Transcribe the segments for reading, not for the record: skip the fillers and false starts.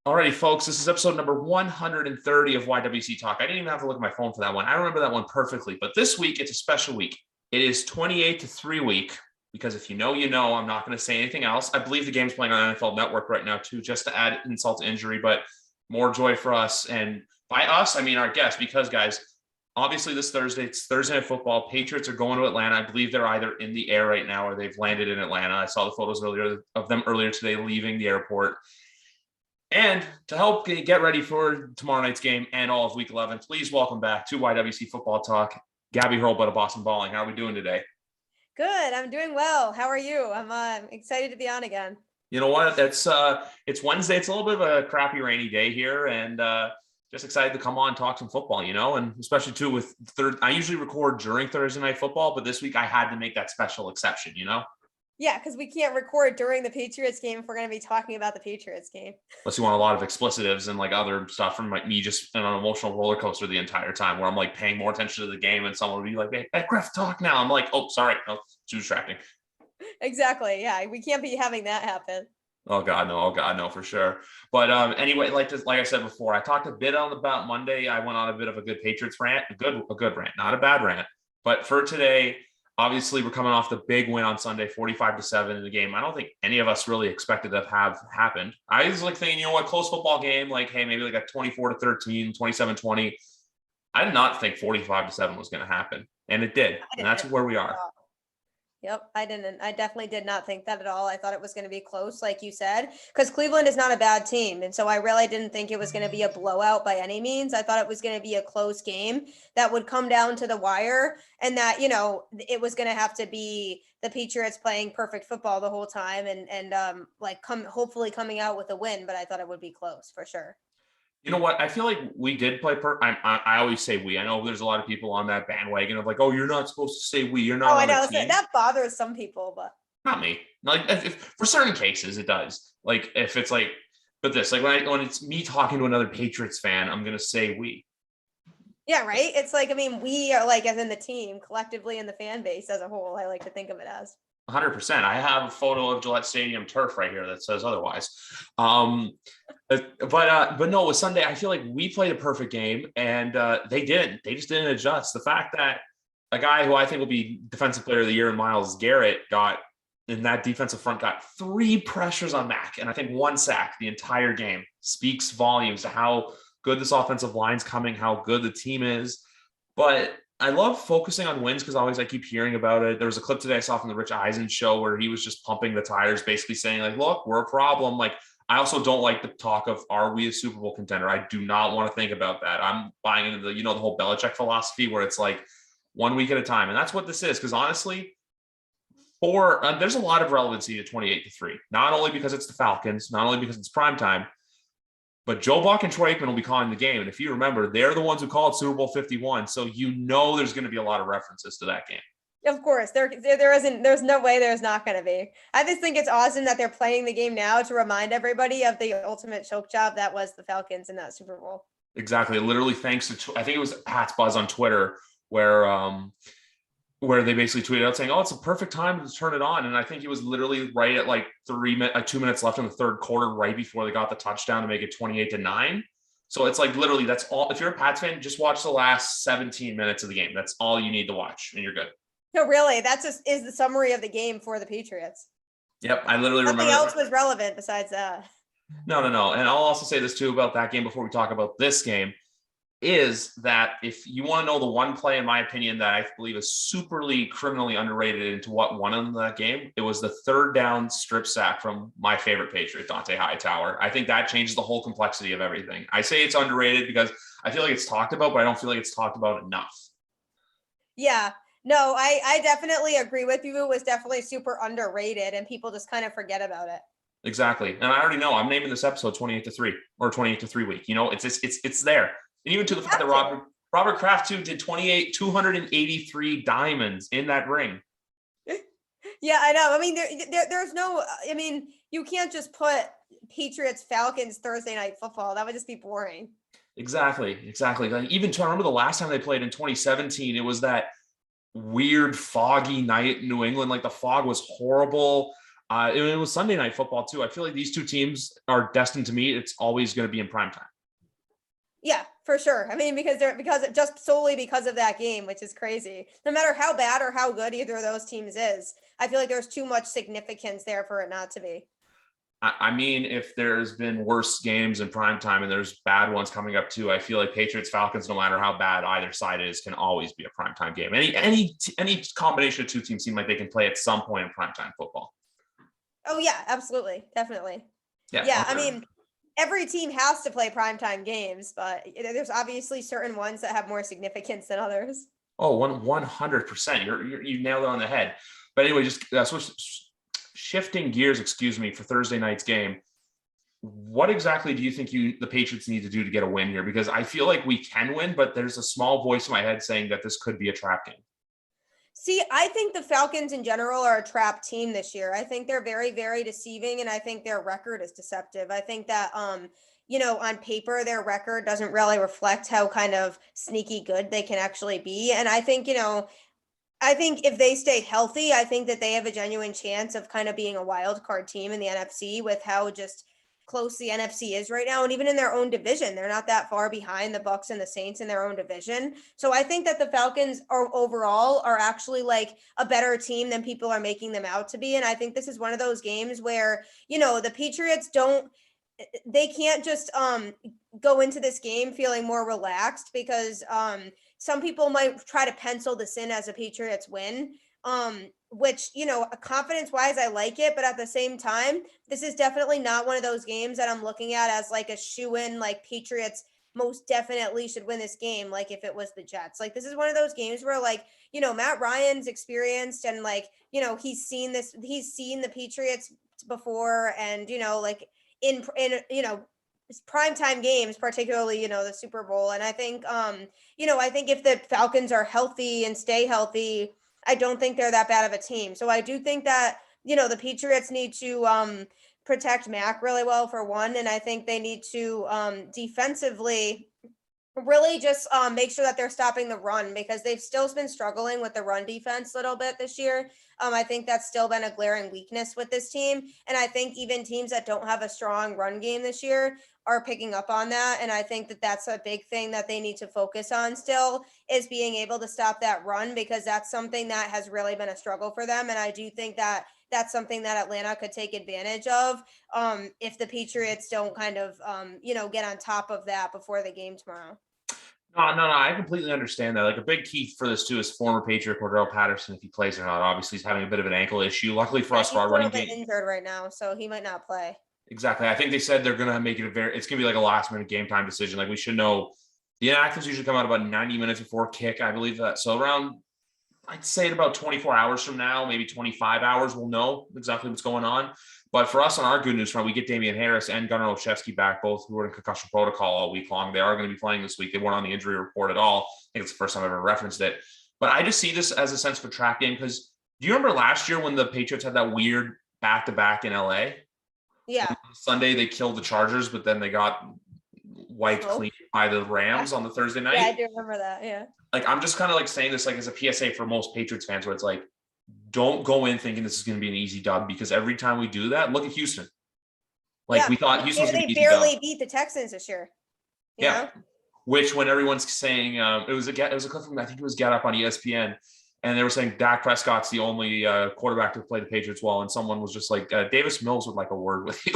Alrighty, folks, this is episode number 130 of YWC Talk. I didn't even have to look at my phone for that one. I remember that one perfectly. But this week, it's a special week. It is 28-3 week, because if you know, you know. I'm not going to say anything else. I believe the game's playing on NFL Network right now, too, just to add insult to injury. But more joy for us. And by us, I mean our guests, because, guys, obviously this Thursday, it's Thursday Night Football. Patriots are going to Atlanta. I believe they're either in the air right now or they've landed in Atlanta. I saw the photos of them earlier today leaving the airport. And to help get ready for tomorrow night's game and all of Week 11, please welcome back to YWC Football Talk, Gabby Hurlbut of Boston Balling. How are we doing today? Good. I'm doing well. How are you? I'm excited to be on again. You know what? It's Wednesday. It's a little bit of a crappy, rainy day here, and just excited to come on and talk some football, and especially too with I usually record during Thursday Night Football, but this week I had to make that special exception, Yeah, because we can't record during the Patriots game if we're going to be talking about the Patriots game. Unless you want a lot of explicitives and like other stuff from like me just in an emotional roller coaster the entire time where I'm like paying more attention to the game and someone would be like, hey, Griff, talk now. I'm like, oh, sorry. No, it's too distracting. Exactly. Yeah, we can't be having that happen. Oh God, no, for sure. But anyway, like I said before, I talked a bit about Monday. I went on a bit of a good Patriots rant, a good rant, not a bad rant. But for today, obviously, we're coming off the big win on Sunday, 45-7 in the game. I don't think any of us really expected that have happened. I was like thinking, close football game, like, hey, maybe like a 24-13, 27-20. I did not think 45-7 was going to happen. And it did. And that's where we are. Yep, I didn't. I definitely did not think that at all. I thought it was going to be close, like you said, because Cleveland is not a bad team. And so I really didn't think it was going to be a blowout by any means. I thought it was going to be a close game that would come down to the wire, and that, it was going to have to be the Patriots playing perfect football the whole time and hopefully coming out with a win. But I thought it would be close for sure. You know what? I feel like we did play. I always say we. I know there's a lot of people on that bandwagon of like, oh, you're not supposed to say we. You're not. Oh, I know that bothers some people, but not me. Like if for certain cases, it does. Like if it's like, but this like when it's me talking to another Patriots fan, I'm gonna say we. Yeah, right. It's like, I mean, we are like as in the team collectively and the fan base as a whole. I like to think of it as 100%. I have a photo of Gillette Stadium turf right here that says otherwise. But no, with Sunday, I feel like we played a perfect game, and they didn't. They just didn't adjust. The fact that a guy who I think will be Defensive Player of the Year, Myles Garrett, got 3 pressures on Mac, and I think 1 sack the entire game, speaks volumes to how good this offensive line's coming, how good the team is. But I love focusing on wins because I keep hearing about it. There was a clip today I saw from the Rich Eisen show where he was just pumping the tires, basically saying like, look, we're a problem. Like, I also don't like the talk of, are we a Super Bowl contender? I do not want to think about that. I'm buying into the whole Belichick philosophy where it's like 1 week at a time. And that's what this is. Because honestly, there's a lot of relevancy to 28-3, not only because it's the Falcons, not only because it's primetime, but Joe Buck and Troy Aikman will be calling the game. And if you remember, they're the ones who called Super Bowl 51. So there's going to be a lot of references to that game. Of course, there's no way there's not going to be. I just think it's awesome that they're playing the game now to remind everybody of the ultimate choke job that was the Falcons in that Super Bowl. Exactly. Literally thanks to, I think it was Pat's Buzz on Twitter where they basically tweeted out saying, oh, it's a perfect time to turn it on. And I think it was literally right at like 2 minutes left in the third quarter, right before they got the touchdown to make it 28-9. So it's like, literally, that's all. If you're a Pats fan, just watch the last 17 minutes of the game. That's all you need to watch and you're good. No, really, is the summary of the game for the Patriots. Yep. I literally remember. Nothing else was relevant besides that. No. And I'll also say this too about that game before we talk about this game, is that if you want to know the one play, in my opinion, that I believe is superly criminally underrated into what won in that game, it was the 3rd down strip sack from my favorite Patriot, Dante Hightower. I think that changes the whole complexity of everything. I say it's underrated because I feel like it's talked about, but I don't feel like it's talked about enough. Yeah. No, I definitely agree with you. It was definitely super underrated and people just kind of forget about it. Exactly. And I already know I'm naming this episode 28-3 or 28-3 week. It's there. And even to the fact that Robert Kraft too did 283 diamonds in that ring. Yeah, I know. I mean, there's no, I mean, you can't just put Patriots Falcons Thursday Night Football. That would just be boring. Exactly. Like, even I remember the last time they played in 2017, it was that weird foggy night in New England. Like the fog was horrible. It was Sunday Night Football too. I feel like these two teams are destined to meet. It's always going to be in prime time. Yeah, for sure. I mean, because just solely because of that game, which is crazy. No matter how bad or how good either of those teams is, I feel like there's too much significance there for it not to be. I mean, if there's been worse games in prime time and there's bad ones coming up too, I feel like Patriots Falcons, no matter how bad either side is, can always be a primetime game. Any combination of two teams seem like they can play at some point in primetime football. Oh yeah, absolutely, definitely. Yeah, I mean, every team has to play primetime games, but there's obviously certain ones that have more significance than others. Oh, 100%. You nailed it on the head. But anyway, just shifting gears, for Thursday night's game. What exactly do you think the Patriots need to do to get a win here? Because I feel like we can win, but there's a small voice in my head saying that this could be a trap game. See, I think the Falcons in general are a trap team this year. I think they're very, very deceiving, and I think their record is deceptive. I think that, on paper, their record doesn't really reflect how kind of sneaky good they can actually be. And I think, I think if they stay healthy, I think that they have a genuine chance of kind of being a wild card team in the NFC with how just close the NFC is right now. And even in their own division, they're not that far behind the Bucs and the Saints in their own division. So I think that the Falcons are overall are actually like a better team than people are making them out to be. And I think this is one of those games where, the Patriots they can't just go into this game feeling more relaxed because some people might try to pencil this in as a Patriots win, which, confidence wise, I like it. But at the same time, this is definitely not one of those games that I'm looking at as like a shoe-in, like Patriots most definitely should win this game. Like if it was the Jets, like this is one of those games where like, Matt Ryan's experienced and like, he's seen the Patriots before and, like in primetime games, particularly, the Super Bowl. And I think, I think if the Falcons are healthy and stay healthy, I don't think they're that bad of a team. So I do think that, the Patriots need to protect Mac really well for one. And I think they need to defensively really just make sure that they're stopping the run because they've still been struggling with the run defense a little bit this year. I think that's still been a glaring weakness with this team. And I think even teams that don't have a strong run game this year are picking up on that. And I think that that's a big thing that they need to focus on still is being able to stop that run because that's something that has really been a struggle for them. And I do think that that's something that Atlanta could take advantage of if the Patriots don't kind of, get on top of that before the game tomorrow. No, I completely understand that. Like a big key for this too is former Patriot Cordell Patterson, if he plays or not. Obviously, he's having a bit of an ankle issue. Luckily for us, for our running game, injured right now, so he might not play. Exactly. I think they said they're going to make it it's going to be like a last minute game time decision. Like we should know the inactives usually come out about 90 minutes before kick. I believe that. So I'd say about 24 hours from now, maybe 25 hours, we'll know exactly what's going on. But for us on our good news front, we get Damian Harris and Gunnar Olszewski back, both who are in concussion protocol all week long. They are going to be playing this week. They weren't on the injury report at all. I think it's the first time I've ever referenced it. But I just see this as a sense of a trap game because do you remember last year when the Patriots had that weird back-to-back in LA? Yeah. Sunday they killed the Chargers, but then they got wiped clean by the Rams on the Thursday night. Yeah, I do remember that. Yeah. Like I'm just kind of like saying this like as a PSA for most Patriots fans, where it's like, don't go in thinking this is going to be an easy dub because every time we do that, look at Houston. Like we thought Houston was going to be easy dub. They barely beat the Texans this year. You know? Which when everyone's saying it was a clip from I think it was Get Up on ESPN. And they were saying Dak Prescott's the only quarterback to play the Patriots well. And someone was just like, Davis Mills would like a word with you.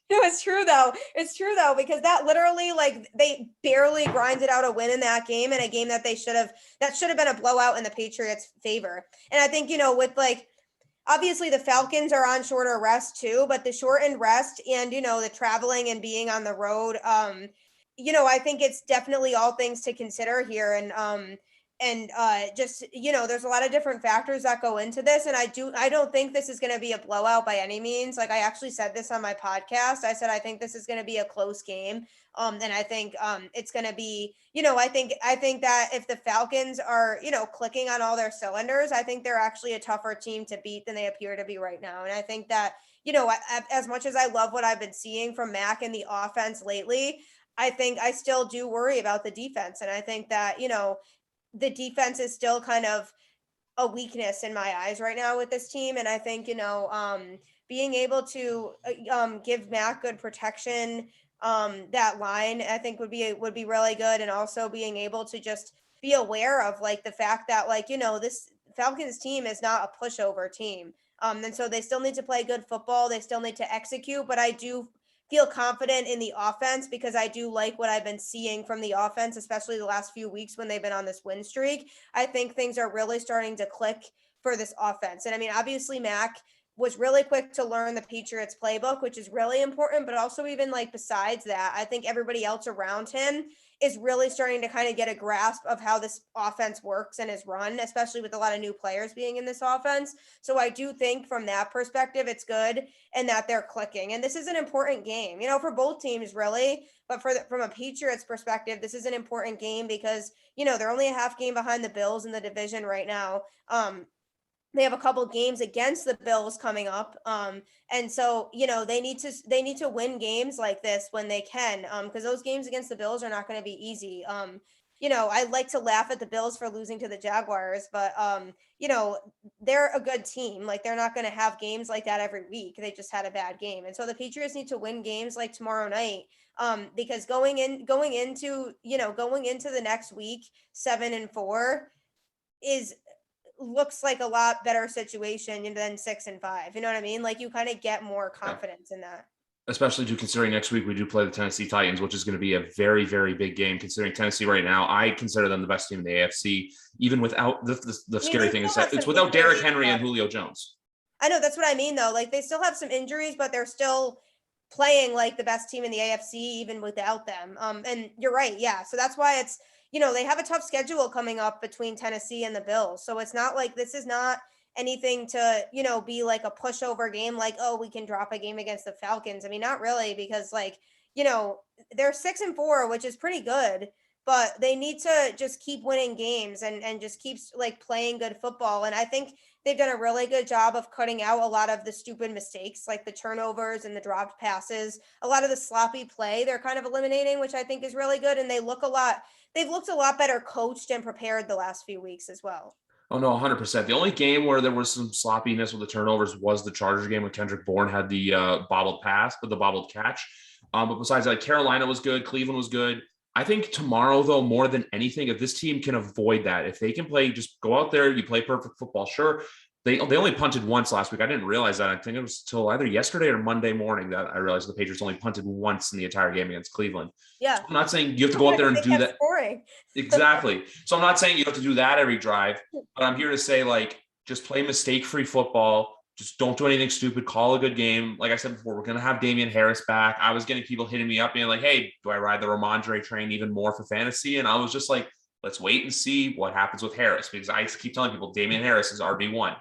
No, it's true though. It's true though, because that literally like they barely grinded out a win in that game and a game that should have been a blowout in the Patriots' favor. And I think, with like, obviously the Falcons are on shorter rest too, but the shortened rest and, the traveling and being on the road, I think it's definitely all things to consider here. And just, there's a lot of different factors that go into this. And I don't think this is going to be a blowout by any means. Like I actually said this on my podcast. I said, I think this is going to be a close game. And I think it's going to be, I think that if the Falcons are, clicking on all their cylinders, I think they're actually a tougher team to beat than they appear to be right now. And I think that, as much as I love what I've been seeing from Mac and the offense lately, I think I still do worry about the defense. And I think that, the defense is still kind of a weakness in my eyes right now with this team. And I think, being able to give Mac good protection, that line I think would be really good, and also being able to just be aware of like the fact that like this Falcons team is not a pushover team. And so they still need to play good football. They still need to execute, but I do feel confident in the offense because I do like what I've been seeing from the offense, especially the last few weeks when they've been on this win streak. I think things are really starting to click for this offense. And I mean, obviously Mac was really quick to learn the Patriots playbook, which is really important, but also even like besides that, I think everybody else around him is really starting to kind of get a grasp of how this offense works and is run, especially with a lot of new players being in this offense. So I do think from that perspective, it's good and that they're clicking. And this is an important game, for both teams really, but from a Patriots perspective, this is an important game because, they're only a half game behind the Bills in the division right now. They have a couple games against the Bills coming up. And so, they need to win games like this when they can, because those games against the Bills are not going to be easy. I like to laugh at the Bills for losing to the Jaguars, but they're a good team. Like they're not going to have games like that every week. They just had a bad game. And so the Patriots need to win games like tomorrow night. Because going into the next week, 7-4 looks like a lot better situation than 6-5. You know what I mean? Like you kind of get more confidence in that. Especially considering next week we do play the Tennessee Titans, which is going to be a very, very big game considering Tennessee right now. I consider them the best team in the AFC, even without the scary thing is that it's without Derrick Henry and Julio Jones. I know, that's what I mean though. Like they still have some injuries, but they're still playing like the best team in the AFC even without them. And you're right. Yeah. So that's why it's, they have a tough schedule coming up between Tennessee and the Bills. So it's not like this is not anything to, be like a pushover game, like, oh, we can drop a game against the Falcons. I mean, not really, because like, they're 6-4, which is pretty good, but they need to just keep winning games and just keep like playing good football. And I think they've done a really good job of cutting out a lot of the stupid mistakes, like the turnovers and the dropped passes, a lot of the sloppy play they're kind of eliminating, which I think is really good. And they've looked a lot better coached and prepared the last few weeks as well. Oh, no, 100%. The only game where there was some sloppiness with the turnovers was the Chargers game when Kendrick Bourne had the bobbled pass, but the bobbled catch. But besides that, Carolina was good. Cleveland was good. I think tomorrow, though, more than anything, if this team can avoid that, if they can play, just go out there, you play perfect football. Sure, they only punted once last week. I didn't realize that. I think it was till either yesterday or Monday morning that I realized the Patriots only punted once in the entire game against Cleveland. Yeah. So I'm not saying you have to go out there and do that. Scoring. Exactly. So I'm not saying you have to do that every drive, but I'm here to say, like, just play mistake-free football. Just don't do anything stupid. Call a good game. Like I said before, we're going to have Damian Harris back. I was getting people hitting me up being like, hey, do I ride the Ramondre train even more for fantasy? And I was just like, let's wait and see what happens with Harris, because I keep telling people Damian Harris is RB1.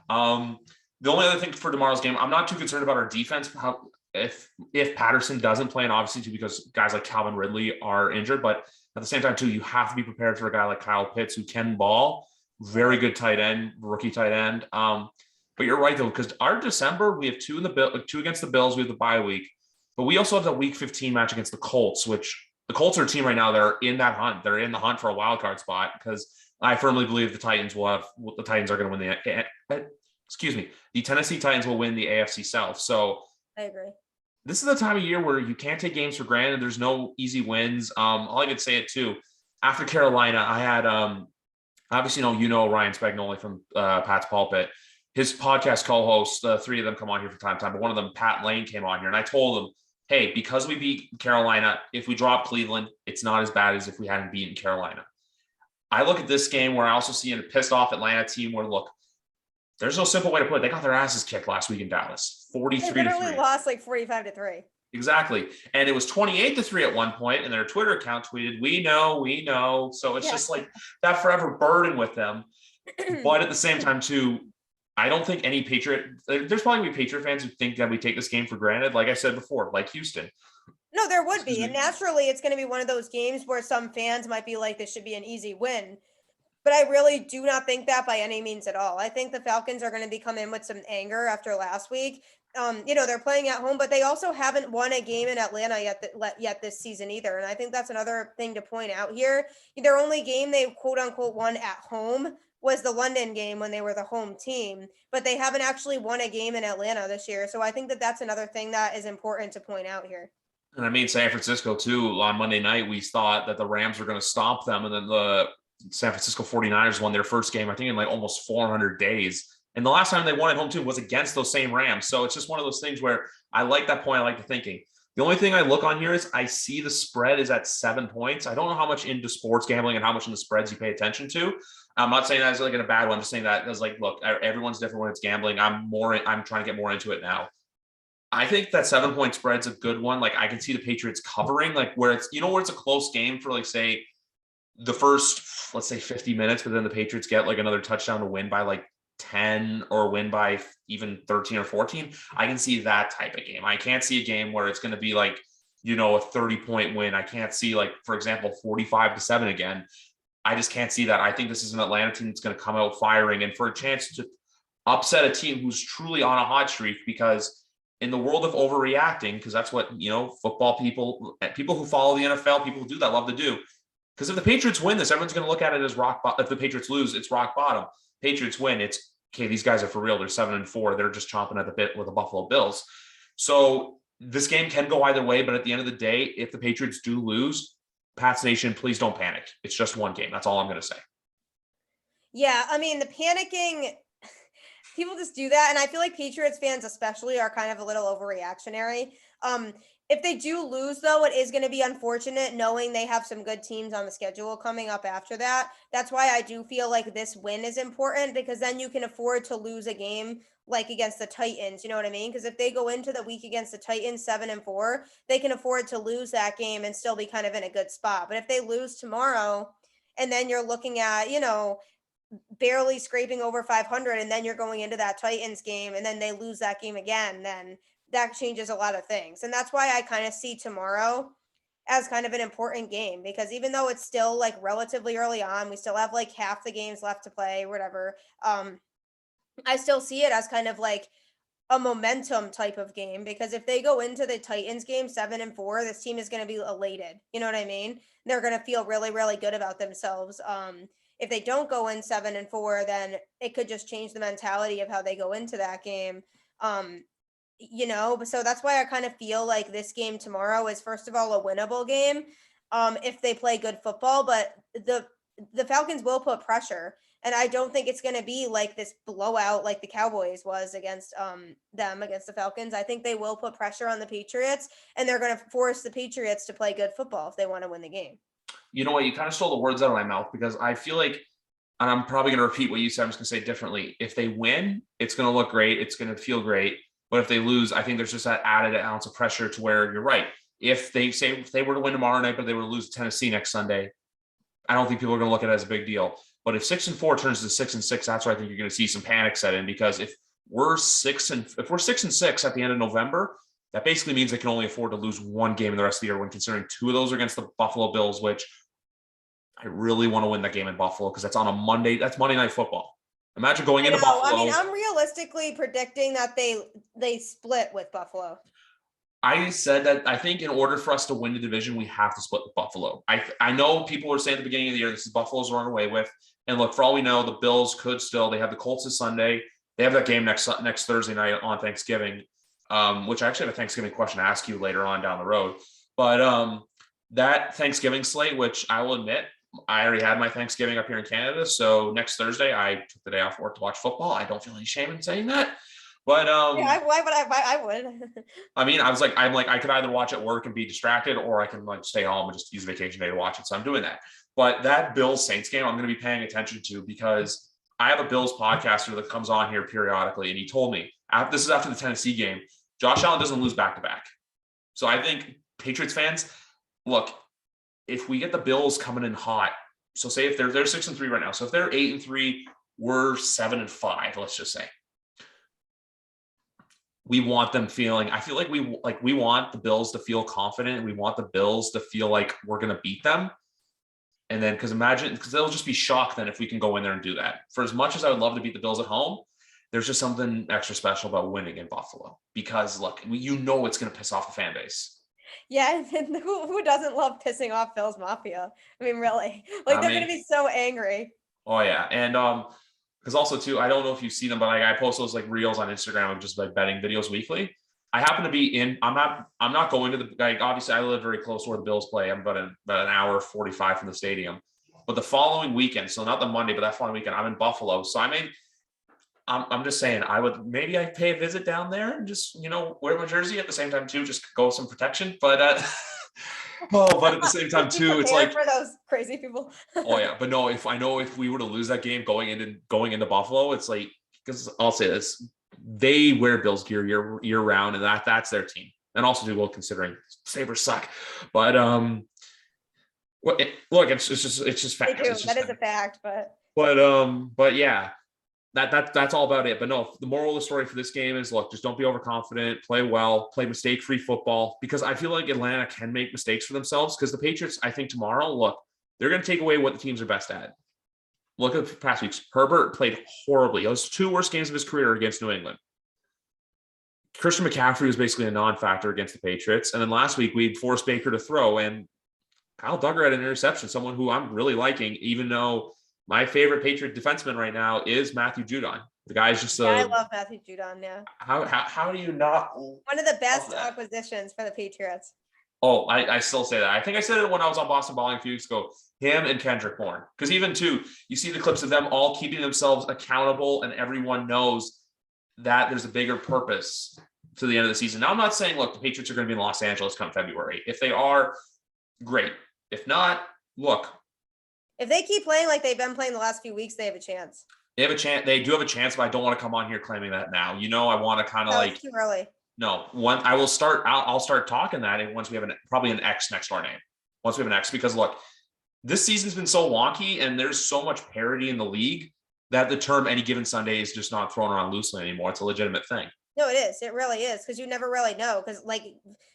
The only other thing for tomorrow's game, I'm not too concerned about our defense. If Patterson doesn't play, and obviously too, because guys like Calvin Ridley are injured, but at the same time too, you have to be prepared for a guy like Kyle Pitts who can ball. Very good tight end, rookie tight end. But you're right though, because our December, we have two against the Bills. We have the bye week, but we also have the Week 15 match against the Colts, which the Colts are a team right now. They're in that hunt. They're in the hunt for a wild card spot, because I firmly believe the Titans are going to win the Tennessee Titans will win the AFC South. So I agree. This is the time of year where you can't take games for granted. There's no easy wins. All I could say it too. After Carolina, I had obviously Ryan Spagnoli from Pat's Pulpit. His podcast co-hosts, the three of them come on here from time to time, but one of them, Pat Lane, came on here, and I told him, hey, because we beat Carolina, if we drop Cleveland, it's not as bad as if we hadn't beaten Carolina. I look at this game where I also see a pissed off Atlanta team where, look, there's no simple way to put it. They got their asses kicked last week in Dallas, 43-3. They literally lost like 45-3. Exactly. And it was 28-3 at one point, and their Twitter account tweeted, we know. So it's just like that forever burden with them. But at the same time, too, I don't think any there's probably going to be Patriot fans who think that we take this game for granted. Like I said before, like Houston. No, there would be. And naturally, it's going to be one of those games where some fans might be like, this should be an easy win. But I really do not think that by any means at all. I think the Falcons are going to come in with some anger after last week. they're playing at home, but they also haven't won a game in Atlanta yet this season either. And I think that's another thing to point out here. Their only game they quote unquote won at home was the London game when they were the home team, but they haven't actually won a game in Atlanta this year. So I think that that's another thing that is important to point out here. And I mean, San Francisco too, on Monday night, we thought that the Rams were going to stomp them. And then the San Francisco 49ers won their first game, I think in like almost 400 days. And the last time they won at home too was against those same Rams. So it's just one of those things where I like that point. I like the thinking. The only thing I look on here is I see the spread is at 7 points. I don't know how much into sports gambling and how much in the spreads you pay attention to. I'm not saying that's like in a bad one. I'm just saying that as like, look, everyone's different when it's gambling. I'm trying to get more into it now. I think that 7 point spread's a good one. Like I can see the Patriots covering, like where it's, where it's a close game for like, say the first, let's say 50 minutes, but then the Patriots get like another touchdown to win by like 10 or win by even 13 or 14. I can see that type of game. I can't see a game where it's going to be like, a 30-point win. I can't see like, for example, 45-7 again. I just can't see that. I think this is an Atlanta team that's going to come out firing and for a chance to upset a team who's truly on a hot streak, because in the world of overreacting, because that's what, football people who follow the NFL, people who do that love to do. Because if the Patriots win this, everyone's going to look at it as rock bottom. If the Patriots lose, it's rock bottom. Patriots win, it's, okay, these guys are for real. They're 7-4. They're just chomping at the bit with the Buffalo Bills. So this game can go either way, but at the end of the day, if the Patriots do lose, Pats Nation, please don't panic. It's just one game. That's all I'm going to say. Yeah, I mean, the panicking, people just do that. And I feel like Patriots fans especially are kind of a little overreactionary. If they do lose, though, it is going to be unfortunate knowing they have some good teams on the schedule coming up after that. That's why I do feel like this win is important, because then you can afford to lose a game like against the Titans. You know what I mean? Because if they go into the week against the Titans 7-4, they can afford to lose that game and still be kind of in a good spot. But if they lose tomorrow and then you're looking at, barely scraping over 500, and then you're going into that Titans game and then they lose that game again, then that changes a lot of things. And that's why I kind of see tomorrow as kind of an important game, because even though it's still like relatively early on, we still have like half the games left to play, whatever. I still see it as kind of like a momentum type of game, because if they go into the Titans game 7-4, this team is going to be elated. You know what I mean? They're going to feel really, really good about themselves. If they don't go in 7-4, then it could just change the mentality of how they go into that game. So that's why I kind of feel like this game tomorrow is, first of all, a winnable game if they play good football, but the Falcons will put pressure, and I don't think it's going to be like this blowout like the Cowboys was against the Falcons. I think they will put pressure on the Patriots, and they're going to force the Patriots to play good football if they want to win the game. You know what? You kind of stole the words out of my mouth, because I feel like, and I'm probably going to repeat what you said, I'm just going to say it differently. If they win, it's going to look great. It's going to feel great. But if they lose, I think there's just that added ounce of pressure to where you're right. If they were to win tomorrow night, but they were to lose to Tennessee next Sunday, I don't think people are going to look at it as a big deal. But if 6-4 turns to 6-6, that's where I think you're going to see some panic set in, because if we're 6-6 at the end of November, that basically means they can only afford to lose one game in the rest of the year, when considering 2 of those are against the Buffalo Bills, which I really want to win that game in Buffalo, because that's on a Monday. That's Monday Night Football. Imagine going into Buffalo. I mean, I'm realistically predicting that they split with Buffalo. I said that I think in order for us to win the division, we have to split with Buffalo. I know people were saying at the beginning of the year, this is Buffalo's run away with. And look, for all we know, the Bills could still, they have the Colts this Sunday. They have that game next Thursday night on Thanksgiving, which I actually have a Thanksgiving question to ask you later on down the road. But that Thanksgiving slate, which I will admit, I already had my Thanksgiving up here in Canada. So next Thursday, I took the day off work to watch football. I don't feel any shame in saying that. But yeah, why would I would. I mean, I'm like, I could either watch at work and be distracted, or I can like stay home and just use vacation day to watch it. So I'm doing that. But that Bills Saints game, I'm going to be paying attention to, because I have a Bills podcaster that comes on here periodically, and he told me, this is after the Tennessee game, Josh Allen doesn't lose back-to-back. So I think Patriots fans, look, if we get the Bills coming in hot, so say if they're 6-3 right now, so if they're 8-3, we're 7-5, let's just say. We want them feeling, I feel like we want the Bills to feel confident. We want the Bills to feel like we're going to beat them. And then, because they'll just be shocked then if we can go in there and do that. For as much as I would love to beat the Bills at home, there's just something extra special about winning in Buffalo because look, it's going to piss off the fan base. Yeah, and who doesn't love pissing off Phil's Mafia? I mean, really, like they're going to be so angry. Oh yeah, and because also too, I don't know if you see them, but I post those like reels on Instagram of just like betting videos weekly. I happen to be in. I'm not going to the like. Obviously, I live very close to where the Bills play. I'm about an hour 45 from the stadium. But the following weekend, so not the Monday, but that following weekend, I'm in Buffalo. So I'm just saying I pay a visit down there and just wear my jersey at the same time too, just go with some protection. But but at the same time too, it's like for those crazy people. Oh yeah, but no, if we were to lose that game going into Buffalo, it's like because I'll say this, they wear Bills gear year round, and that's their team, and also do well considering Sabres suck. But look, it's just fact. That is a fact, but yeah, that's all about it. But no, the moral of the story for this game is look, just don't be overconfident, play well, play mistake-free football, because I feel like Atlanta can make mistakes for themselves because the Patriots, I think tomorrow, look, they're going to take away what the teams are best at. Look at the past weeks. Herbert played horribly. Those 2 worst games of his career against New England. Christian McCaffrey was basically a non-factor against the Patriots. And then last week, we forced Baker to throw, and Kyle Duggar had an interception, someone who I'm really liking, even though my favorite Patriot defenseman right now is Matthew Judon. The guy's just I love Matthew Judon, yeah. How do you not? One of the best acquisitions for the Patriots. Oh, I still say that. I think I said it when I was on Boston Balling a few weeks ago. Him and Kendrick Bourne. Because even too, you see the clips of them all keeping themselves accountable, and everyone knows that there's a bigger purpose to the end of the season. Now, I'm not saying, look, the Patriots are going to be in Los Angeles come February. If they are, great. If not, look. If they keep playing like they've been playing the last few weeks, they have a chance. They have a chance. They do have a chance, but I don't want to come on here claiming that now. I want to kind of like. Too early. No, I will start. I'll start talking that once we have probably an X next to our name. Once we have an X, because look, this season's been so wonky, and there's so much parity in the league that the term "any given Sunday" is just not thrown around loosely anymore. It's a legitimate thing. No, it is. It really is, because you never really know. Because, like,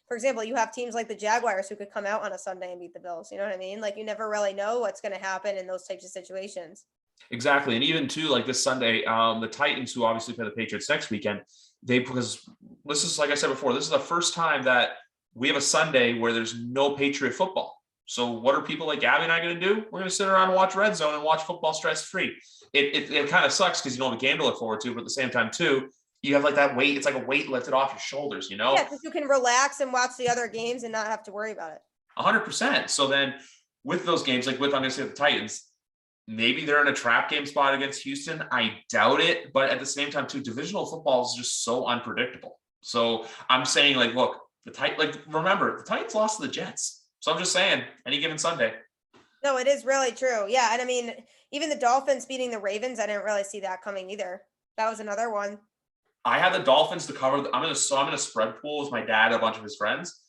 for example, you have teams like the Jaguars who could come out on a Sunday and beat the Bills. You know what I mean? Like, you never really know what's going to happen in those types of situations. Exactly, and even too, like this Sunday, the Titans, who obviously play the Patriots next weekend, because this is, like I said before, this is the first time that we have a Sunday where there's no Patriot football. So what are people like Gabby and I going to do? We're going to sit around and watch Red Zone and watch football stress-free. It kind of sucks because you don't have a game to look forward to, but at the same time too, you have like that weight. It's like a weight lifted off your shoulders, Yeah, because you can relax and watch the other games and not have to worry about it. 100%. So then with those games, like with, I'm going to say the Titans, maybe they're in a trap game spot against Houston. I doubt it. But at the same time, too, divisional football is just so unpredictable. So I'm saying, like, look, remember, the Titans lost to the Jets. So I'm just saying, any given Sunday. No, it is really true. Yeah. And I mean, even the Dolphins beating the Ravens, I didn't really see that coming either. That was another one. I had the Dolphins to cover. I'm in a spread pool with my dad and a bunch of his friends.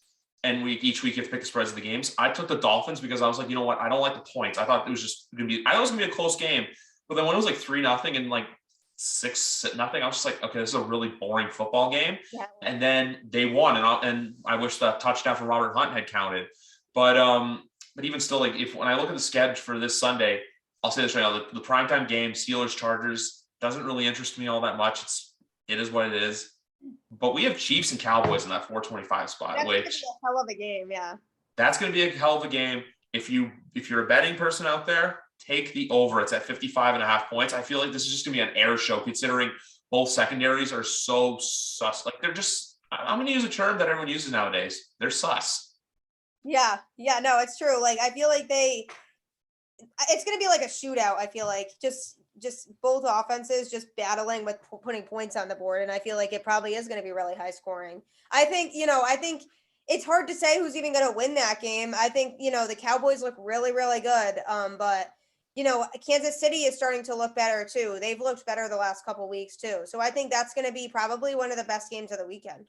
And each week you have to pick the spreads of the games. I took the Dolphins because I was like, you know what? I don't like the points. I thought it was just going to be, a close game. But then when it was like 3-0 and like 6-0, I was just like, okay, this is a really boring football game. Yeah. And then they won. And I wish that touchdown from Robert Hunt had counted. But even still, like when I look at the schedule for this Sunday, I'll say this right now, the primetime game, Steelers Chargers, doesn't really interest me all that much. It is what it is. But we have Chiefs and Cowboys in that 425 spot, that's which is a hell of a game. Yeah. That's going to be a hell of a game. If you're a betting person out there, take the over. It's at 55.5 points. I feel like this is just going to be an air show considering both secondaries are so sus. Like they're just, I'm going to use a term that everyone uses nowadays. They're sus. Yeah. Yeah, no, it's true. Like, I feel like it's going to be like a shootout. I feel like just both offenses just battling with putting points on the board. And I feel like it probably is going to be really high scoring. I think it's hard to say who's even going to win that game. I think, the Cowboys look really, really good. But Kansas City is starting to look better too. They've looked better the last couple of weeks too. So I think that's going to be probably one of the best games of the weekend.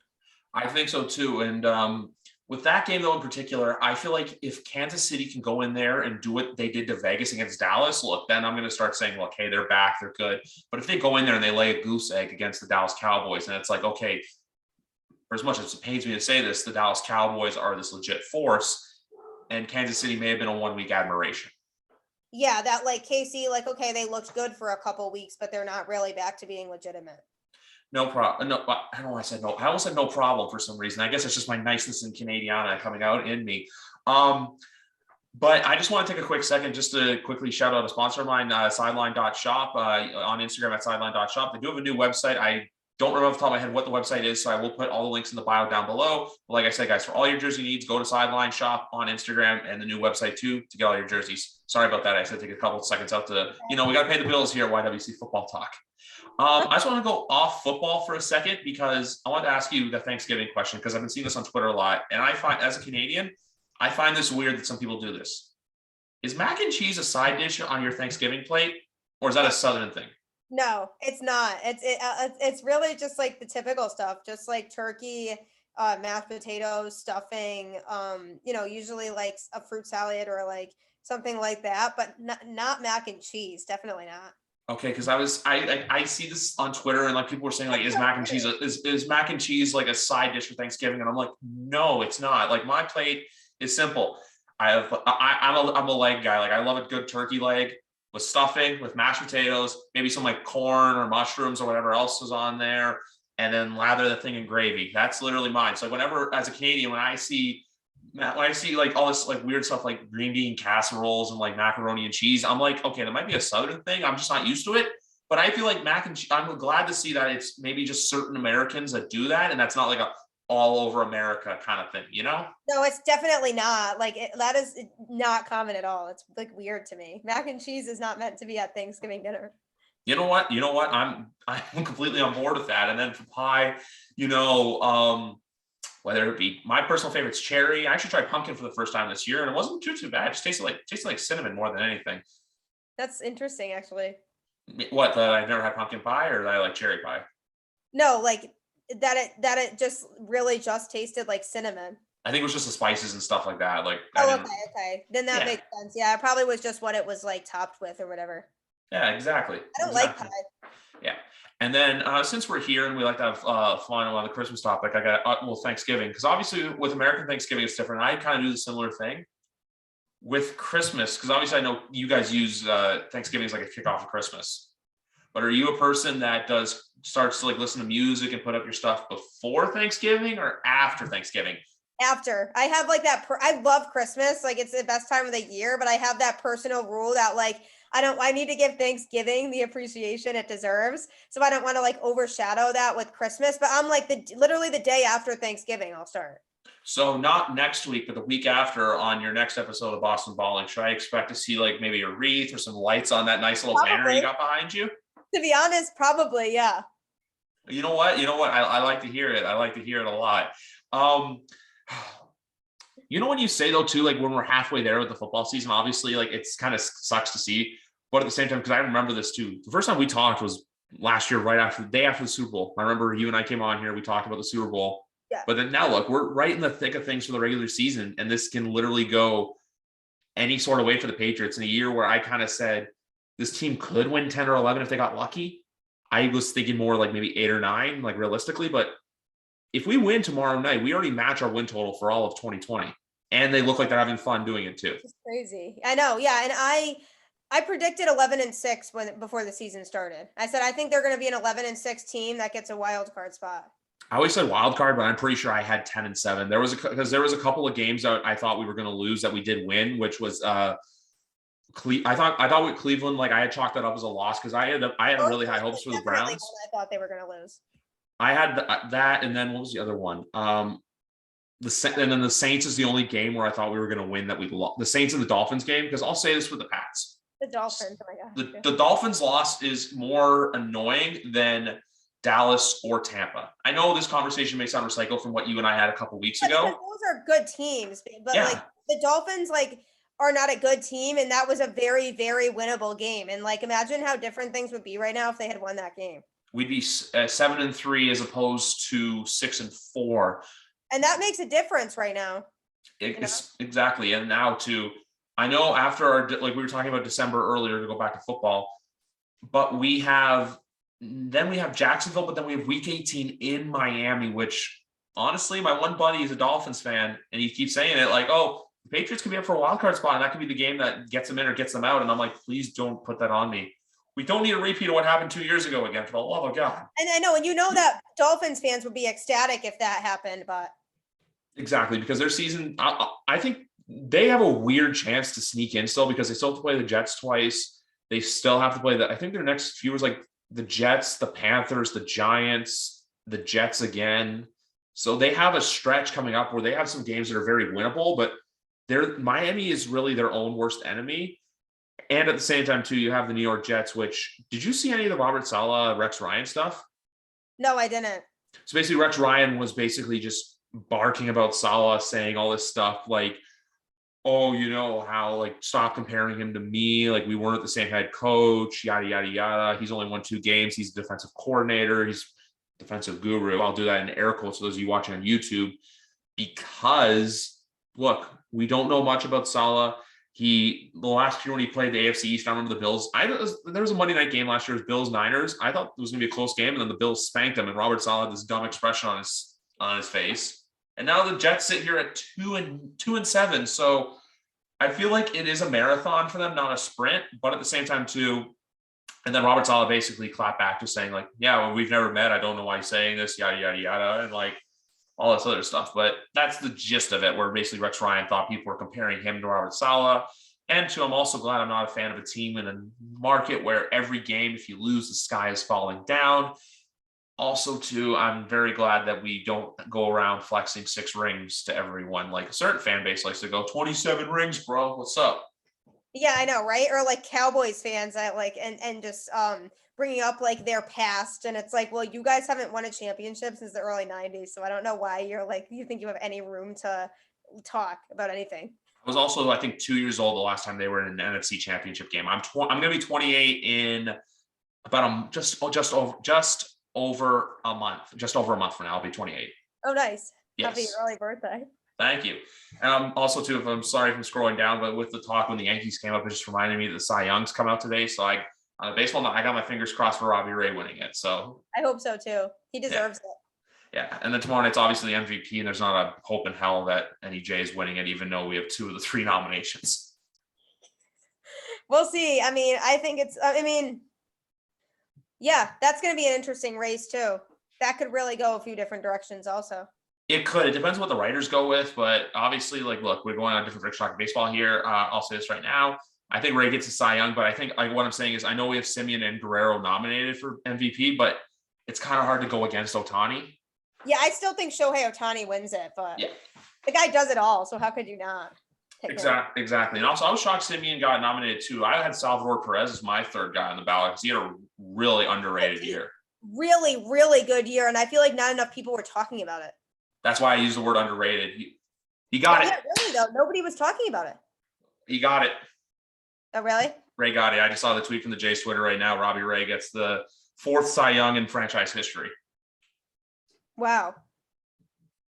I think so too. And with that game though in particular, I feel like if Kansas City can go in there and do what they did to Vegas against Dallas, look, then I'm going to start saying, look, hey, they're back, they're good. But if they go in there and they lay a goose egg against the Dallas Cowboys, and it's like, okay, for as much as it pains me to say this, the Dallas Cowboys are this legit force, and Kansas City may have been a 1 week admiration. Yeah, that like KC, like, okay, they looked good for a couple weeks, but they're not really back to being legitimate. No problem. No, I don't know why I said no. I almost said no problem for some reason. I guess it's just my niceness and Canadiana coming out in me. But I just want to take a quick second just to quickly shout out a sponsor of mine, sideline.shop, on Instagram at sideline.shop. They do have a new website. I don't remember off the top of my head what the website is, so I will put all the links in the bio down below. But like I said, guys, for all your jersey needs, go to Sideline Shop on Instagram and the new website too to get all your jerseys. Sorry about that. I said take a couple of seconds out to, we got to pay the bills here at YWC Football Talk. I just want to go off football for a second because I want to ask you the Thanksgiving question because I've been seeing this on Twitter a lot. And I find, as a Canadian, I find this weird that some people do this. Is mac and cheese a side dish on your Thanksgiving plate, or is that a Southern thing? No, it's not. It's really just like the typical stuff, just like turkey, mashed potatoes, stuffing, usually like a fruit salad or like something like that, but not mac and cheese. Definitely not. Okay, because I see this on Twitter and like people were saying like, is mac and cheese is mac and cheese like a side dish for Thanksgiving? And I'm like, no, it's not. Like my plate is simple. I'm a leg guy. Like I love a good turkey leg with stuffing, with mashed potatoes, maybe some like corn or mushrooms or whatever else is on there, and then lather the thing in gravy. That's literally mine. So whenever, as a Canadian, when I see like all this like weird stuff like green bean casseroles and like macaroni and cheese, I'm like, okay, that might be a Southern thing. I'm just not used to it. But I feel like mac and cheese, I'm glad to see that it's maybe just certain Americans that do that, and that's not like a all over America kind of thing, No, it's definitely not. Like that is not common at all. It's like weird to me. Mac and cheese is not meant to be at Thanksgiving dinner. You know what? I'm completely on board with that. And then for pie, whether it be my personal favorite's cherry. I actually tried pumpkin for the first time this year, and it wasn't too bad. It just tasted like cinnamon more than anything. That's interesting, actually. What? That I've never had pumpkin pie, or that I like cherry pie? No, like that it just really just tasted like cinnamon. I think it was just the spices and stuff like that. Like, okay. Then that makes sense. Yeah, it probably was just what it was like topped with or whatever. Yeah, exactly. I don't like pie. Yeah. And then since we're here and we like to have fun on the Christmas topic, I got Thanksgiving, because obviously with American Thanksgiving it's different. I kind of do the similar thing with Christmas, because obviously I know you guys use Thanksgiving as like a kickoff of Christmas. But are you a person that starts to like listen to music and put up your stuff before Thanksgiving or after Thanksgiving? After. I have like that. I love Christmas. Like it's the best time of the year, but I have that personal rule that like I need to give Thanksgiving the appreciation it deserves. So I don't want to like overshadow that with Christmas, but I'm like literally the day after Thanksgiving, I'll start. So not next week, but the week after on your next episode of Boston Balling, should I expect to see like maybe a wreath or some lights on that nice little banner you got behind you? To be honest, probably, yeah. You know what? I like to hear it. I like to hear it a lot. When you say though too, like when we're halfway there with the football season, obviously like it's kind of sucks to see, but at the same time, because I remember this too. The first time we talked was last year, right after the day after the Super Bowl. I remember you and I came on here, we talked about the Super Bowl. Yeah. But then now look, we're right in the thick of things for the regular season, and this can literally go any sort of way for the Patriots in a year where I kind of said this team could win 10 or 11 if they got lucky. I was thinking more like maybe 8 or 9, like realistically, but if we win tomorrow night, we already match our win total for all of 2020. And they look like they're having fun doing it too. It's crazy. I know. Yeah. And I predicted 11-6 before the season started. I said, I think they're going to be an 11-6 team that gets a wild card spot. I always said wild card, but I'm pretty sure I had 10-7. There was a couple of games that I thought we were going to lose that we did win, which was I thought with Cleveland, like I had chalked that up as a loss because I had really high hopes for the Browns. I thought they were going to lose. I had that, and then what was the other one? And then the Saints is the only game where I thought we were going to win that we lost. The Saints and the Dolphins game, because I'll say this with the Pats. The Dolphins, oh my God. The Dolphins loss is more annoying than Dallas or Tampa. I know this conversation may sound recycled from what you and I had a couple weeks ago. Those are good teams, but like the Dolphins are not a good team, and that was a very, very winnable game. And like imagine how different things would be right now if they had won that game. We'd be 7-3 as opposed to 6-4. And that makes a difference right now. Exactly. And now too, I know after like we were talking about December earlier to go back to football, but we have Jacksonville, but then we have week 18 in Miami, which honestly, my one buddy is a Dolphins fan and he keeps saying it like, oh, the Patriots could be up for a wild card spot and that could be the game that gets them in or gets them out. And I'm like, please don't put that on me. we don't need a repeat of what happened 2 years ago again, for the love of God. And I know, and that Dolphins fans would be ecstatic if that happened, but Exactly, because their season, I think they have a weird chance to sneak in still, because they still have to play the Jets twice. They still have to play I think their next few is like the Jets, the Panthers, the Giants, the Jets again. So they have a stretch coming up where they have some games that are very winnable, but Miami is really their own worst enemy. And at the same time, too, you have the New York Jets, which, did you see any of the Robert Saleh, Rex Ryan stuff? no, I didn't. So basically, Rex Ryan was basically just barking about Saleh, saying all this stuff like, oh, how, like, stop comparing him to me. Like, we weren't the same head coach, yada, yada, yada. He's only won 2 games. He's a defensive coordinator. He's defensive guru. I'll do that in air quotes for those of you watching on YouTube, because, look, we don't know much about Saleh. The last year when he played the AFC East, I remember the Bills. There was a Monday night game last year, it was Bills-Niners. I thought it was going to be a close game, and then the Bills spanked them, and Robert Saleh had this dumb expression on his face. And now the Jets sit here at 2-7. So I feel like it is a marathon for them, not a sprint. But at the same time, too, and then Robert Saleh basically clapped back, just saying like, "Yeah, well, we've never met. I don't know why he's saying this, yada yada yada," and like all this other stuff. But that's the gist of it, where basically Rex Ryan thought people were comparing him to Robert Saleh. And two, I'm also glad I'm not a fan of a team in a market where every game, if you lose, the sky is falling down. Also, too, I'm very glad that we don't go around flexing 6 rings to everyone. Like a certain fan base likes to go, 27 rings, bro. What's up? Yeah, I know, right? Or like Cowboys fans that like and just bringing up like their past, and it's like, well, you guys haven't won a championship since the early '90s, so I don't know why you think you have any room to talk about anything. I was also, I think, 2 years old the last time they were in an NFC Championship game. I'm going to be 28 in about just over a month. Just over a month from now, I'll be 28. Oh, nice! Yes. Happy early birthday. Thank you. And also, too, if I'm sorry if I'm scrolling down, but with the talk when the Yankees came up, it just reminded me that the Cy Young's come out today. So on a baseball night, I got my fingers crossed for Robbie Ray winning it. So I hope so too. He deserves it. Yeah. And then tomorrow night's obviously the MVP, and there's not a hope in hell that any J is winning it, even though we have 2 of the 3 nominations. We'll see. I mean, yeah, that's going to be an interesting race too. That could really go a few different directions also. It could. It depends what the writers go with, but obviously, like, look, we're going on different Rich Talk baseball here. I'll say this right now. I think Ray gets a Cy Young, but I think what I'm saying is I know we have Simeon and Guerrero nominated for MVP, but it's kind of hard to go against Ohtani. Yeah, I still think Shohei Ohtani wins it, but yeah, the guy does it all, so how could you not? Exactly. And also, I was shocked Simeon got nominated too. I had Salvador Perez as my 3rd guy on the ballot because he had a really underrated year. Really, really good year, and I feel like not enough people were talking about it. That's why I use the word underrated. He got it. Yeah, really though. Nobody was talking about it. He got it. Oh, really? Ray got it. I just saw the tweet from the Jays Twitter right now. Robbie Ray gets the 4th Cy Young in franchise history. Wow.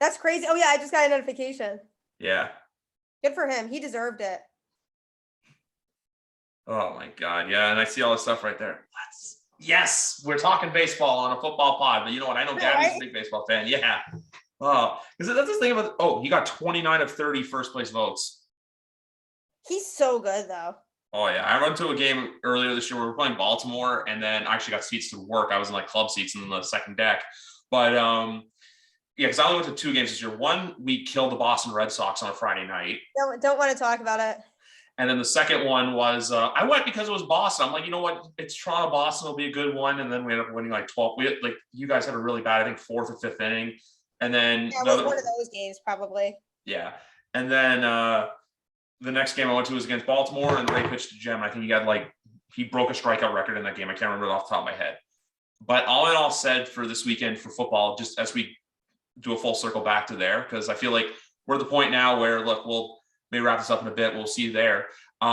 That's crazy. Oh, yeah, I just got a notification. Yeah. Good for him. He deserved it. Oh, my God. Yeah, and I see all this stuff right there. Yes, we're talking baseball on a football pod, but you know what? I know Gabby's a big baseball fan. Yeah. Oh, because that's the thing about, he got 29 of 30 first place votes. He's so good, though. Oh, yeah. I went to a game earlier this year where we were playing Baltimore, and then I actually got seats to work. I was in like club seats in the second deck. But yeah, because I only went to 2 games this year. One, we killed the Boston Red Sox on a Friday night. Don't want to talk about it. And then the second one was I went because it was Boston. I'm like, you know what? It's Toronto, Boston will be a good one. And then we ended up winning like 12. You guys had a really bad, I think, 4th or 5th inning. And then it was one of those games, probably. Yeah. And then the next game I went to was against Baltimore, and Ray pitched to Jim. I think he broke a strikeout record in that game. I can't remember it off the top of my head. But all in all said, for this weekend for football, just as we do a full circle back to there, because I feel like we're at the point now where, look, we'll maybe wrap this up in a bit. We'll see you there. The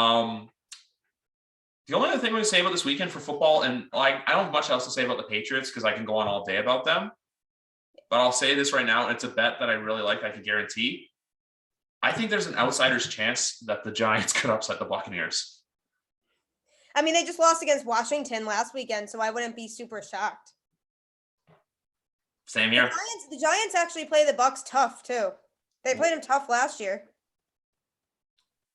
only other thing I'm going to say about this weekend for football, and I don't have much else to say about the Patriots because I can go on all day about them, but I'll say this right now, and it's a bet that I really like. I can guarantee. I think there's an outsider's chance that the Giants could upset the Buccaneers. I mean, they just lost against Washington last weekend, so I wouldn't be super shocked. Same here. The Giants actually play the Bucs tough too. They played them tough last year.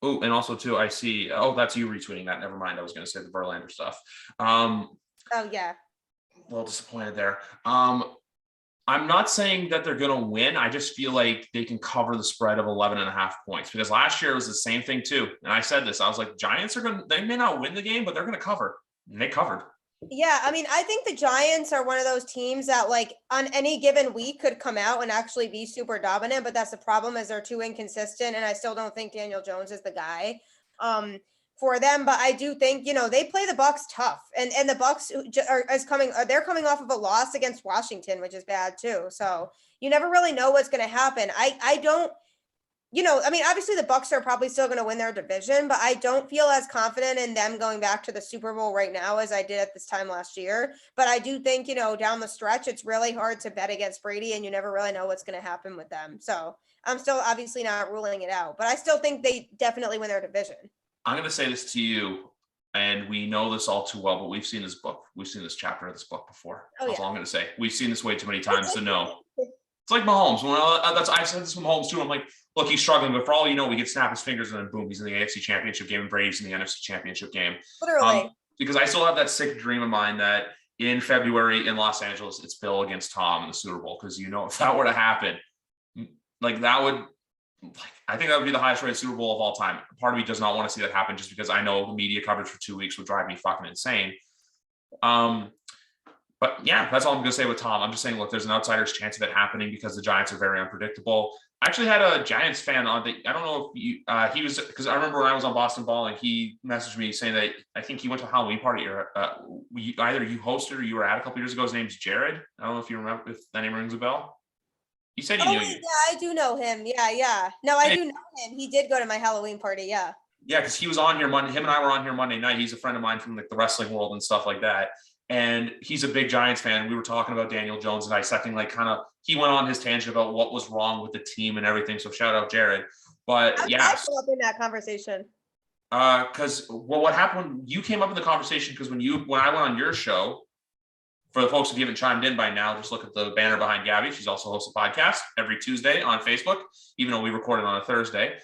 Oh, and also too, I see. Oh, that's you retweeting that. Never mind. I was going to say the Verlander stuff. Oh yeah. A little disappointed there. I'm not saying that they're going to win. I just feel like they can cover the spread of 11.5 points because last year it was the same thing too. And I said this, I was like, Giants they may not win the game, but they're going to cover. And they covered. Yeah, I mean, I think the Giants are one of those teams that, like, on any given week could come out and actually be super dominant, but that's the problem is they're too inconsistent, and I still don't think Daniel Jones is the guy for them. But I do think, they play the Bucs tough, and the Bucs they're coming off of a loss against Washington, which is bad too. So you never really know what's going to happen. I don't. I mean, obviously the Bucs are probably still going to win their division, but I don't feel as confident in them going back to the Super Bowl right now as I did at this time last year. But I do think, down the stretch, it's really hard to bet against Brady, and you never really know what's going to happen with them. So I'm still obviously not ruling it out, but I still think they definitely win their division. I'm going to say this to you, and we know this all too well, but we've seen this book. We've seen this chapter of this book before. That's all I'm going to say. We've seen this way too many times to know. It's like Mahomes. I've said this from Mahomes too. I'm like, look, he's struggling, but for all you know, we could snap his fingers and then boom, he's in the AFC Championship game and Brady's in the NFC Championship game. Literally. Because I still have that sick dream of mine that in February in Los Angeles, it's Bill against Tom in the Super Bowl. Because if that were to happen, I think that would be the highest rated Super Bowl of all time. Part of me does not want to see that happen just because I know the media coverage for 2 weeks would drive me fucking insane. But yeah, that's all I'm going to say with Tom. I'm just saying, look, there's an outsider's chance of it happening because the Giants are very unpredictable. I actually had a Giants fan on I don't know if he was, because I remember when I was on Boston Ball and he messaged me saying that I think he went to a Halloween party or either you hosted or you were at a couple years ago. His name's Jared. I don't know if you remember, if that name rings a bell. He said he knew you. Yeah, I do know him. Yeah. No, I do know him. He did go to my Halloween party. Yeah. Yeah, because he was on here Monday. Him and I were on here Monday night. He's a friend of mine from like the wrestling world and stuff like that. And he's a big Giants fan. We were talking about Daniel Jones and dissecting, he went on his tangent about what was wrong with the team and everything. So shout out Jared. But yeah, I came up in that conversation. Because what happened? You came up in the conversation because when I went on your show. For the folks who haven't chimed in by now, just look at the banner behind Gabby. She's also hosts a podcast every Tuesday on Facebook, even though we recorded on a Thursday.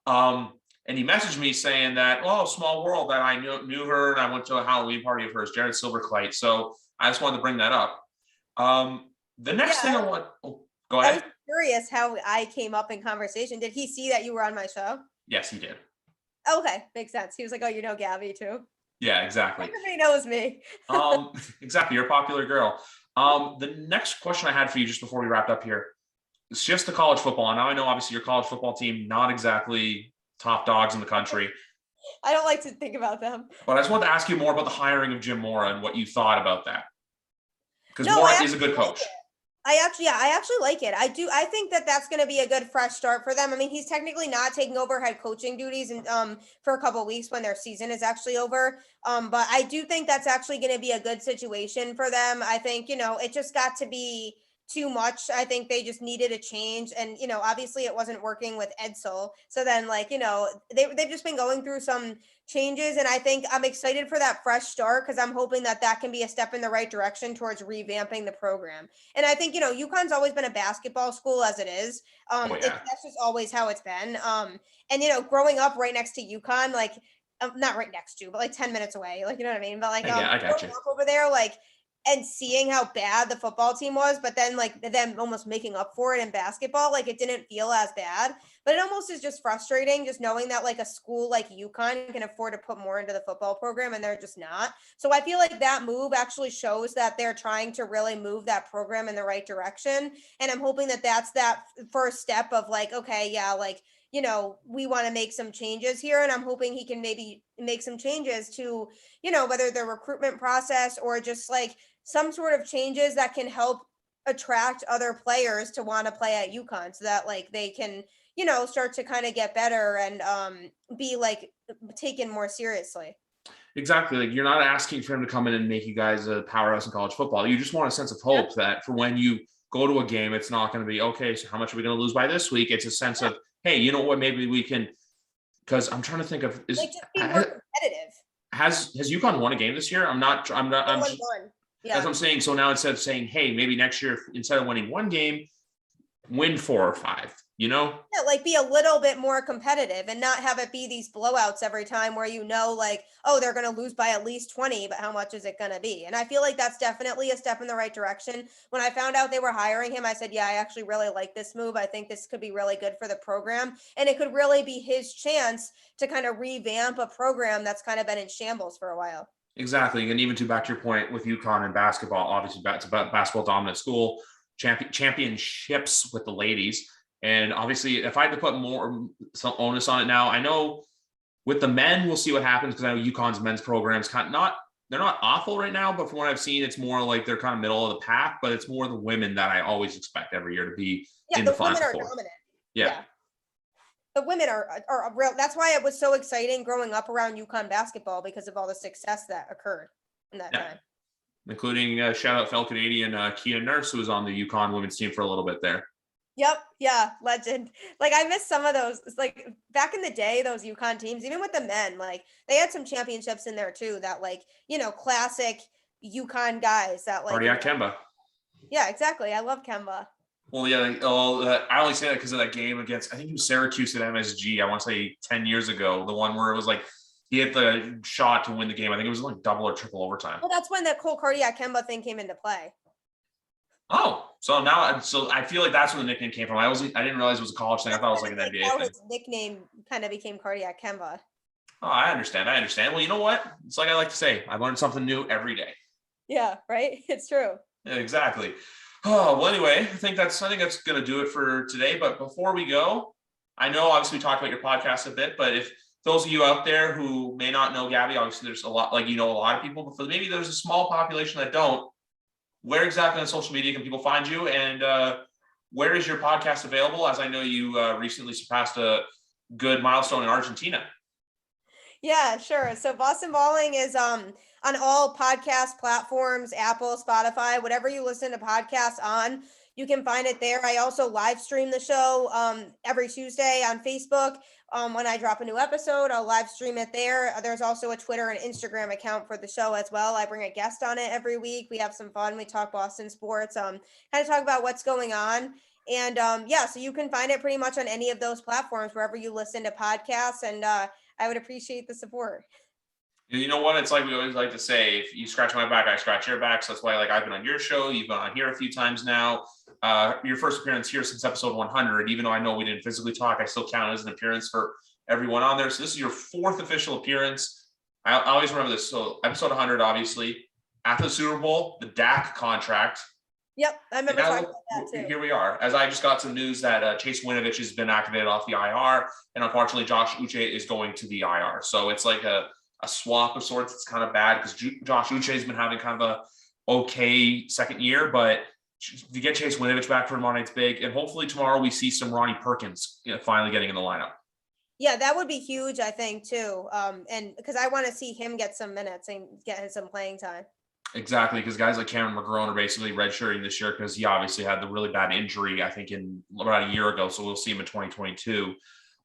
And he messaged me saying that, small world, that I knew her and I went to a Halloween party of hers, Jared Silverclite. So I just wanted to bring that up. The next thing go ahead. I was curious how I came up in conversation. Did he see that you were on my show? Yes, he did. Okay, makes sense. He was like, oh, Gabby too. Yeah, exactly. Everybody knows me. Exactly. You're a popular girl. The next question I had for you just before we wrapped up here is just the college football. And now I know obviously your college football team, not exactly top dogs in the country. I don't like to think about them. But I just wanted to ask you more about the hiring of Jim Mora and what you thought about that. Because Mora is a good coach. I actually like it. I think that that's going to be a good fresh start for them. I mean, he's technically not taking over head coaching duties for a couple of weeks when their season is actually over. But I do think that's actually going to be a good situation for them. I think, it just got to be too much. I think they just needed a change. And, obviously it wasn't working with Edsel. So then they've just been going through some changes. And I think I'm excited for that fresh start because I'm hoping that can be a step in the right direction towards revamping the program. And I think, UConn's always been a basketball school as it is. That's just always how it's been. And, growing up right next to UConn, not right next to, but 10 minutes away, you know what I mean? But I got you. Over there, and seeing how bad the football team was, but then them almost making up for it in basketball, it didn't feel as bad, but it almost is just frustrating just knowing that a school like UConn can afford to put more into the football program and they're just not. So I feel like that move actually shows that they're trying to really move that program in the right direction. And I'm hoping that that's that first step of okay, yeah, we want to make some changes here. And I'm hoping he can maybe make some changes to, whether the recruitment process or just some sort of changes that can help attract other players to want to play at UConn so that they can, start to kind of get better and be taken more seriously. Exactly. You're not asking for him to come in and make you guys a powerhouse in college football. You just want a sense of hope that for when you go to a game, it's not going to be, okay, so how much are we going to lose by this week? It's a sense of, hey, you know what, maybe we can, because I'm trying to think of, just be more competitive. Has UConn won a game this year? I'm just, yeah. That's what I'm saying. So now instead of saying, hey, maybe next year, instead of winning one game, win 4 or 5. Yeah, like be a little bit more competitive and not have it be these blowouts every time where like, oh, they're going to lose by at least 20, but how much is it going to be? And I feel like that's definitely a step in the right direction. When I found out they were hiring him, I said, yeah, I actually really like this move. I think this could be really good for the program. And it could really be his chance to kind of revamp a program that's kind of been in shambles for a while. Exactly. And even to back to your point with UConn and basketball, obviously it's about basketball dominant school, championships with the ladies. And obviously, if I had to put some onus on it now, I know with the men, we'll see what happens because I know UConn's men's programs they're not awful right now, but from what I've seen, it's more like they're kind of middle of the pack, but it's more the women that I always expect every year to be in the Final Four. Dominant. Yeah. The women are real. That's why it was so exciting growing up around UConn basketball because of all the success that occurred in that time. Including shout out fellow Canadian Kia Nurse, who was on the UConn women's team for a little bit there. Yep. Yeah. Legend. Like I miss some of those, like back in the day, those UConn teams, even with the men, like they had some championships in there too, that like, classic UConn guys that like. Cardiac Kemba. Yeah, exactly. I love Kemba. Well, yeah, I only say that because of that game against, I think it was Syracuse at MSG. I want to say 10 years ago, the one where it was like, he hit the shot to win the game. I think it was like double or triple overtime. Well, that's when the whole cardiac Kemba thing came into play. Oh, so I feel like that's where the nickname came from. I didn't realize it was a college thing. I thought it was like an NBA thing. His nickname kind of became cardiac Kemba. Oh, I understand. Well, you know what? It's like I like to say, I learn something new every day. Yeah, right. It's true. Yeah, exactly. Oh, well, anyway, I think that's going to do it for today. But before we go, I know obviously we talked about your podcast a bit, but if those of you out there who may not know Gabby, obviously there's a lot, a lot of people, but maybe there's a small population that don't. Where exactly on social media can people find you? And where is your podcast available? As I know you recently surpassed a good milestone in Argentina. Yeah, sure. So Boston Balling is on all podcast platforms, Apple, Spotify, whatever you listen to podcasts on, you can find it there. I also live stream the show every Tuesday on Facebook. When I drop a new episode, I'll live stream it there. There's also a Twitter and Instagram account for the show as well. I bring a guest on it every week. We have some fun. We talk Boston sports, kind of talk about what's going on. And so you can find it pretty much on any of those platforms, wherever you listen to podcasts. And I would appreciate the support. You know what? It's like we always like to say, if you scratch my back, I scratch your back. So that's why I've been on your show. You've been on here a few times now. Your first appearance here since episode 100, even though I know we didn't physically talk, I still count as an appearance for everyone on there. So this is your fourth official appearance. I always remember this. So episode 100, obviously, after the Super Bowl, the Dak contract. Yep, I remember talking about that too. Here we are. As I just got some news that Chase Winovich has been activated off the IR, and unfortunately, Josh Uche is going to the IR. So it's like a swap of sorts. It's kind of bad because Josh Uche has been having kind of a okay second year, but to get Chase Winovich back for tomorrow night's big, and hopefully tomorrow we see some Ronnie Perkins finally getting in the lineup. Yeah, that would be huge, I think, too. And because I want to see him get some minutes and get some playing time. Exactly, because guys like Cameron McGrone are basically redshirting this year because he obviously had the really bad injury, I think, in about a year ago. So we'll see him in 2022.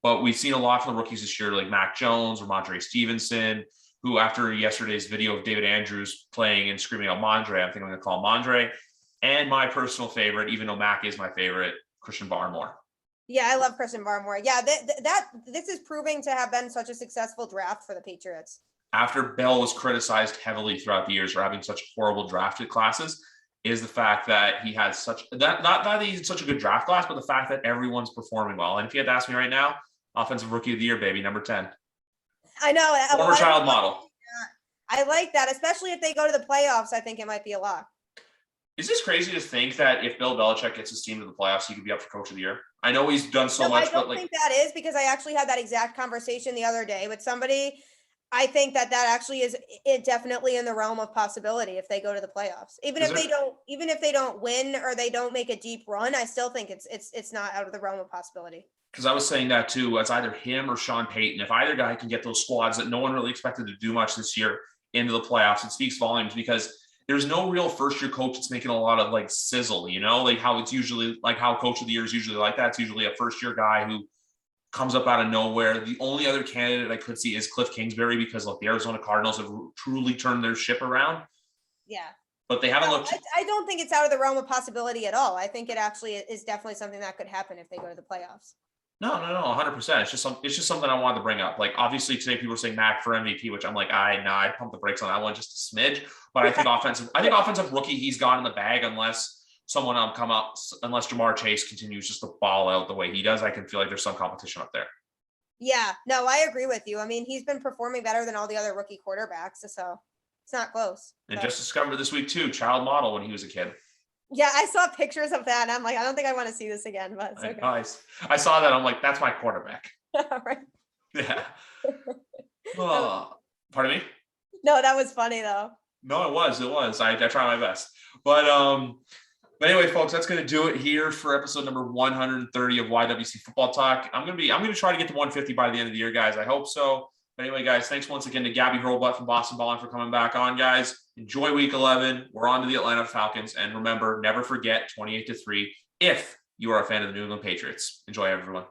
But we've seen a lot from the rookies this year, like Mac Jones or Mondre Stevenson, who after yesterday's video of David Andrews playing and screaming out Mondre, I think I'm going to call him Mondre. And my personal favorite, even though Mac is my favorite, Christian Barmore. Yeah, I love Christian Barmore. Yeah, this is proving to have been such a successful draft for the Patriots. After Bell was criticized heavily throughout the years for having such horrible drafted classes, is the fact that he has such not that he's such a good draft class, but the fact that everyone's performing well. And if you had to ask me right now, offensive rookie of the year, baby, number 10. I know. Former child model. I like that, especially if they go to the playoffs. I think it might be a lot. Is this crazy to think that if Bill Belichick gets his team to the playoffs, he could be up for coach of the year? I know he's done so much, but I don't think that is, because I actually had that exact conversation the other day with somebody. I think that actually is it definitely in the realm of possibility if they go to the playoffs. Even if they don't win or they don't make a deep run, I still think it's not out of the realm of possibility. Because I was saying that too, it's either him or Sean Payton. If either guy can get those squads that no one really expected to do much this year into the playoffs, it speaks volumes, because there's no real first-year coach that's making a lot of like sizzle, like how it's usually like how coach of the year is usually like that. It's usually a first-year guy who comes up out of nowhere. The only other candidate I could see is Cliff Kingsbury, because like the Arizona Cardinals have truly turned their ship around. Yeah. but they haven't No, looked. I don't think it's out of the realm of possibility at all. I think it actually is definitely something that could happen if they go to the playoffs. No, 100%. It's just something I wanted to bring up. Like, obviously today people are saying Mac for MVP, which I'm like, I'd pump the brakes on that one just a smidge. But I think offensive rookie, he's got in the bag unless someone unless Jamar Chase continues just to ball out the way he does. I can feel like there's some competition up there. Yeah, no, I agree with you. I mean, he's been performing better than all the other rookie quarterbacks, so it's not close. And So. just discovered this week too, child model when he was a kid. Yeah, I saw pictures of that, and I'm like, I don't think I want to see this again. But it's okay. Nice. I saw that. I'm like, that's my quarterback. Right. Yeah. Pardon me? No, that was funny though. No, it was. I try my best. But anyway, folks, that's going to do it here for episode number 130 of YWC Football Talk. I'm going to try to get to 150 by the end of the year, guys. I hope so. But anyway, guys, thanks once again to Gabby Hurlbut from Boston Ballin for coming back on, guys. Enjoy week 11. We're on to the Atlanta Falcons. And remember, never forget 28-3 if you are a fan of the New England Patriots. Enjoy, everyone.